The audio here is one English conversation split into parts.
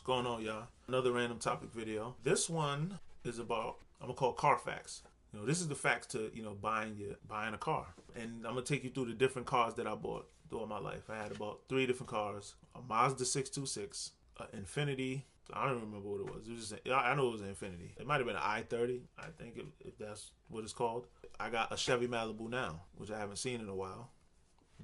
going on, y'all? Another random topic video. This one is about, I'm gonna call car facts. This is the facts to, buying a car. And I'm gonna take you through the different cars that I bought throughout my life. I had about 3 different cars. A Mazda 626, an Infiniti. I don't remember what it was. It was just, I know it was an Infiniti. It might have been an i30, I think, if that's what it's called. I got a Chevy Malibu now, which I haven't seen in a while.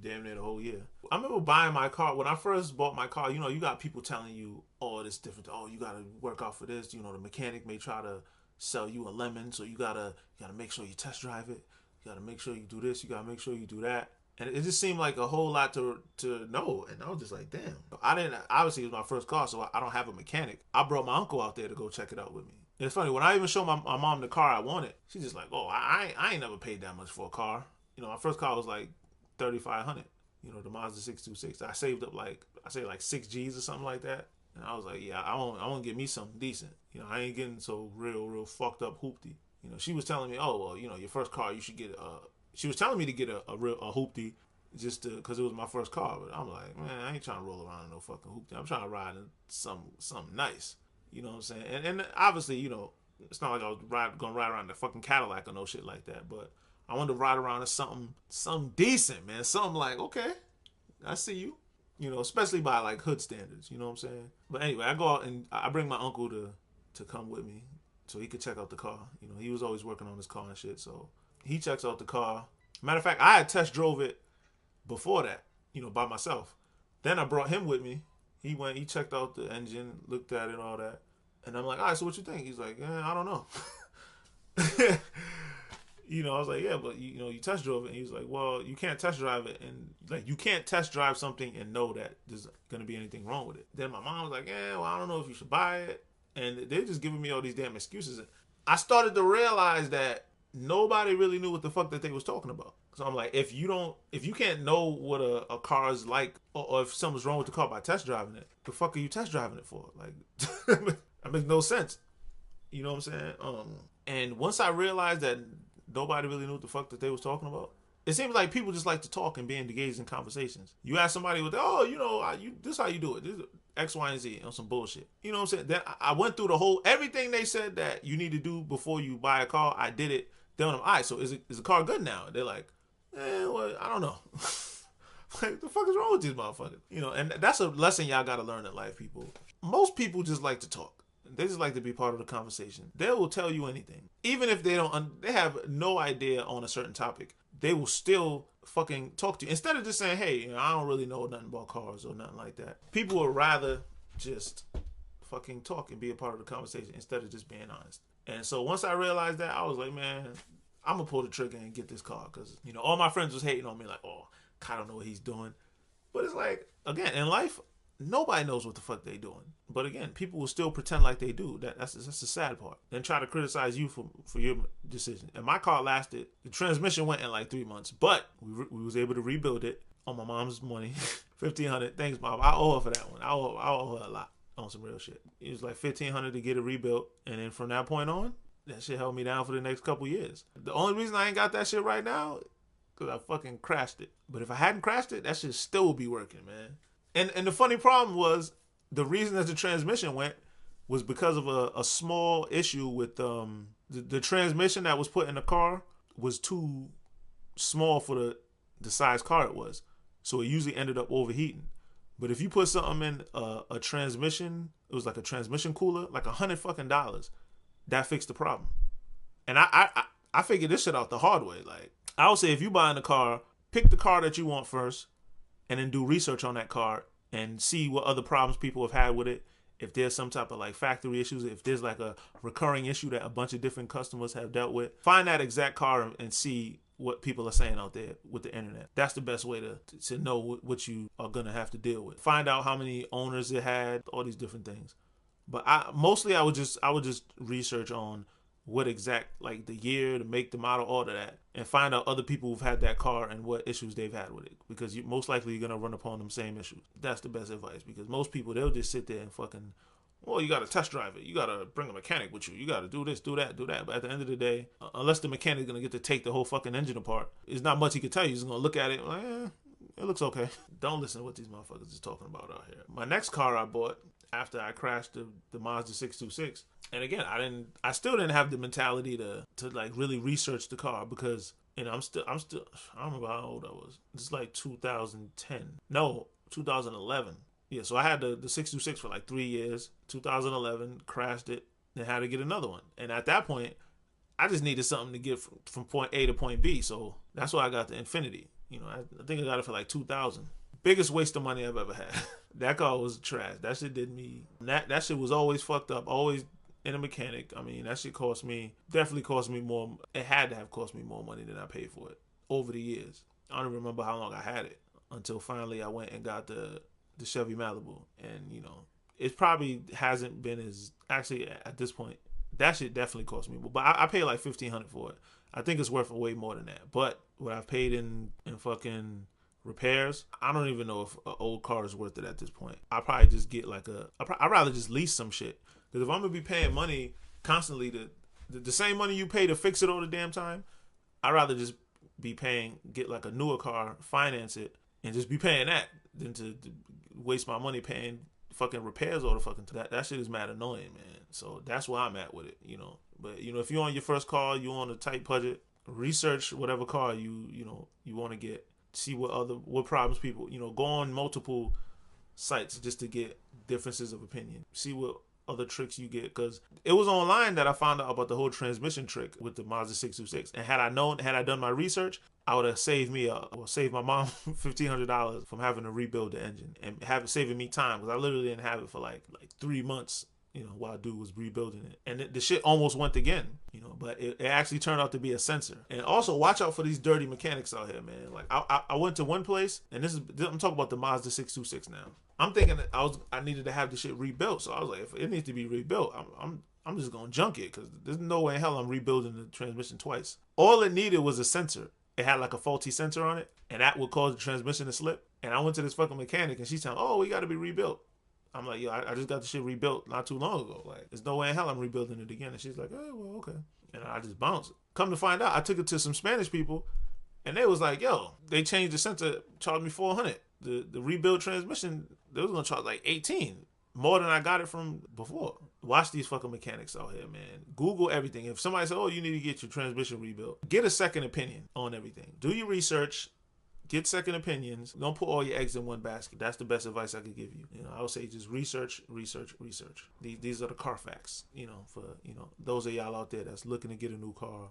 Damn near the whole year. I remember buying my car. When I first bought my car, you got people telling you, oh, this different. Oh, you got to work out for this. The mechanic may try to sell you a lemon, so you gotta make sure you test drive it. You gotta make sure you do this. You gotta make sure you do that. And it just seemed like a whole lot to know. And I was just like, damn. Obviously, it was my first car, so I don't have a mechanic. I brought my uncle out there to go check it out with me. And it's funny, when I even showed my mom the car I wanted, she's just like, oh, I ain't never paid that much for a car. My first car was like $3,500. The Mazda 626. I saved up like 6 G's or something like that. And I was like, yeah, I want to get me something decent. I ain't getting so real fucked up hoopty. She was telling me, oh, well, your first car, you should get she was telling me to get a hoopty just because it was my first car. But I'm like, man, I ain't trying to roll around in no fucking hoopty. I'm trying to ride in something nice. You know what I'm saying? And obviously, it's not like I was gonna ride around the fucking Cadillac or no shit like that. But I wanted to ride around in something decent, man. Something like, okay, I see you. Especially by like hood standards. You know what I'm saying? But anyway, I go out and I bring my uncle to come with me so he could check out the car. He was always working on his car and shit. So he checks out the car. Matter of fact, I had test drove it before that, by myself. Then I brought him with me. He checked out the engine, looked at it and all that. And I'm like, all right, so what you think? He's like, I don't know. I was like, yeah, but you test drove it. And he was like, well, you can't test drive it, and like you can't test drive something and know that there's gonna be anything wrong with it. Then my mom was like, yeah, well, I don't know if you should buy it, and they're just giving me all these damn excuses. I started to realize that nobody really knew what the fuck that they was talking about. So I'm like, if you can't know what a car is like, or if something's wrong with the car by test driving it, the fuck are you test driving it for? Like, that makes no sense. You know what I'm saying? And once I realized that nobody really knew what the fuck that they was talking about, it seems like people just like to talk and be engaged in conversations. You ask somebody with, this is how you do it. This is X, Y, and Z on some bullshit. You know what I'm saying? Then I went through everything they said that you need to do before you buy a car. I did it. Then I'm, all right, so is the car good now? They're like, well, I don't know. Like, the fuck is wrong with these motherfuckers? And that's a lesson y'all gotta learn in life, people. Most people just like to talk. They just like to be part of the conversation. They will tell you anything. Even if they have no idea on a certain topic, they will still fucking talk to you. Instead of just saying, hey, I don't really know nothing about cars or nothing like that. People would rather just fucking talk and be a part of the conversation instead of just being honest. And so once I realized that, I was like, man, I'm going to pull the trigger and get this car. Because, all my friends was hating on me like, oh, I don't know what he's doing. But it's like, again, in life, nobody knows what the fuck they doing. But again, people will still pretend like they do. That's the sad part. Then try to criticize you for your decision. And my car lasted. The transmission went in like 3 months. But we was able to rebuild it on my mom's money. $1,500. Thanks, Mom. I owe her for that one. I owe her a lot on some real shit. It was like $1,500 to get it rebuilt. And then from that point on, that shit held me down for the next couple years. The only reason I ain't got that shit right now, because I fucking crashed it. But if I hadn't crashed it, that shit still would be working, man. And the funny problem was, the reason that the transmission went was because of a small issue with the transmission that was put in the car was too small for the size car it was. So it usually ended up overheating. But if you put something in a transmission, it was like a transmission cooler, like $100 fucking, that fixed the problem. And I figured this shit out the hard way. Like, I would say, if you buying a car, pick the car that you want first, and then do research on that car and see what other problems people have had with it. If there's some type of like factory issues, if there's like a recurring issue that a bunch of different customers have dealt with, find that exact car and see what people are saying out there with the internet. That's the best way to know what you are going to have to deal with. Find out how many owners it had, all these different things. But I would just research on what exact, like the year, the make, the model, all of that, and find out other people who've had that car and what issues they've had with it. Because most likely you're going to run upon them same issues. That's the best advice, because most people, they'll just sit there and fucking, well, you got to test drive it. You got to bring a mechanic with you. You got to do this, do that, do that. But at the end of the day, unless the mechanic's going to get to take the whole fucking engine apart, there's not much he can tell you. He's going to look at it like, it looks okay. Don't listen to what these motherfuckers is talking about out here. My next car I bought, after I crashed the Mazda 626. And again, I still didn't have the mentality to like really research the car because I'm still I don't remember how old I was. It's like 2010. No, 2011. Yeah, so I had the 626 for like 3 years. 2011, crashed it, then had to get another one. And at that point, I just needed something to get from point A to point B. So that's why I got the Infinity. I think I got it for like 2,000. Biggest waste of money I've ever had. That car was trash. That shit did me. That shit was always fucked up. Always in a mechanic. I mean, that shit definitely cost me more. It had to have cost me more money than I paid for it over the years. I don't remember how long I had it until finally I went and got the Chevy Malibu. And, it probably hasn't been as, actually at this point, that shit definitely cost me more. But I paid like $1,500 for it. I think it's worth way more than that. But what I've paid in fucking repairs, I don't even know if an old car is worth it at this point. I probably just get like I'd rather just lease some shit. Because if I'm going to be paying money constantly, the same money you pay to fix it all the damn time, I'd rather just get like a newer car, finance it, and just be paying that than to waste my money paying fucking repairs all the fucking time. That shit is mad annoying, man. So that's where I'm at with it, But, if you're on your first car, you're on a tight budget, research whatever car you want to get. See what problems people, go on multiple sites just to get differences of opinion. See what other tricks you get, because it was online that I found out about the whole transmission trick with the Mazda 626. And had I done my research, I would have saved my mom $1,500 from having to rebuild the engine and saving me time, because I literally didn't have it for like 3 months. While dude was rebuilding it. And the shit almost went again, but it actually turned out to be a sensor. And also, watch out for these dirty mechanics out here, man. Like, I went to one place, and I'm talking about the Mazda 626 now. I'm thinking that I needed to have the shit rebuilt. So I was like, if it needs to be rebuilt, I'm just going to junk it, because there's no way in hell I'm rebuilding the transmission twice. All it needed was a sensor. It had like a faulty sensor on it, and that would cause the transmission to slip. And I went to this fucking mechanic, and she's telling me, oh, we got to be rebuilt. I'm like, yo, I just got the shit rebuilt not too long ago. Like, there's no way in hell I'm rebuilding it again. And she's like, oh, well, okay. And I just bounced. Come to find out, I took it to some Spanish people, and they was like, yo, they changed the sensor, charged me $400. The rebuild transmission, they was gonna charge like $18, more than I got it from before. Watch these fucking mechanics out here, man. Google everything. If somebody says, oh, you need to get your transmission rebuilt, get a second opinion on everything. Do your research. Get second opinions. Don't put all your eggs in one basket. That's the best advice I could give you. I would say just research. These are the car facts, for, those of y'all out there that's looking to get a new car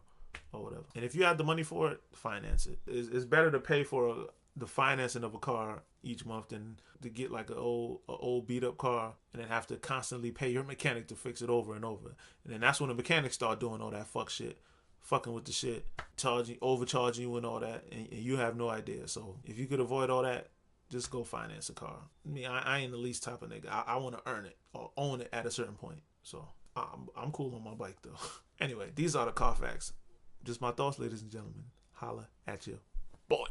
or whatever. And if you have the money for it, finance it. It's better to pay for the financing of a car each month than to get like an old beat up car and then have to constantly pay your mechanic to fix it over and over. And then that's when the mechanics start doing all that fuck shit. Fucking with the shit, overcharging you and all that, and you have no idea. So if you could avoid all that, just go finance a car. I ain't the least type of nigga. I want to earn it or own it at a certain point. So I'm cool on my bike though. Anyway, these are the car facts. Just my thoughts, ladies and gentlemen. Holla at you, boy.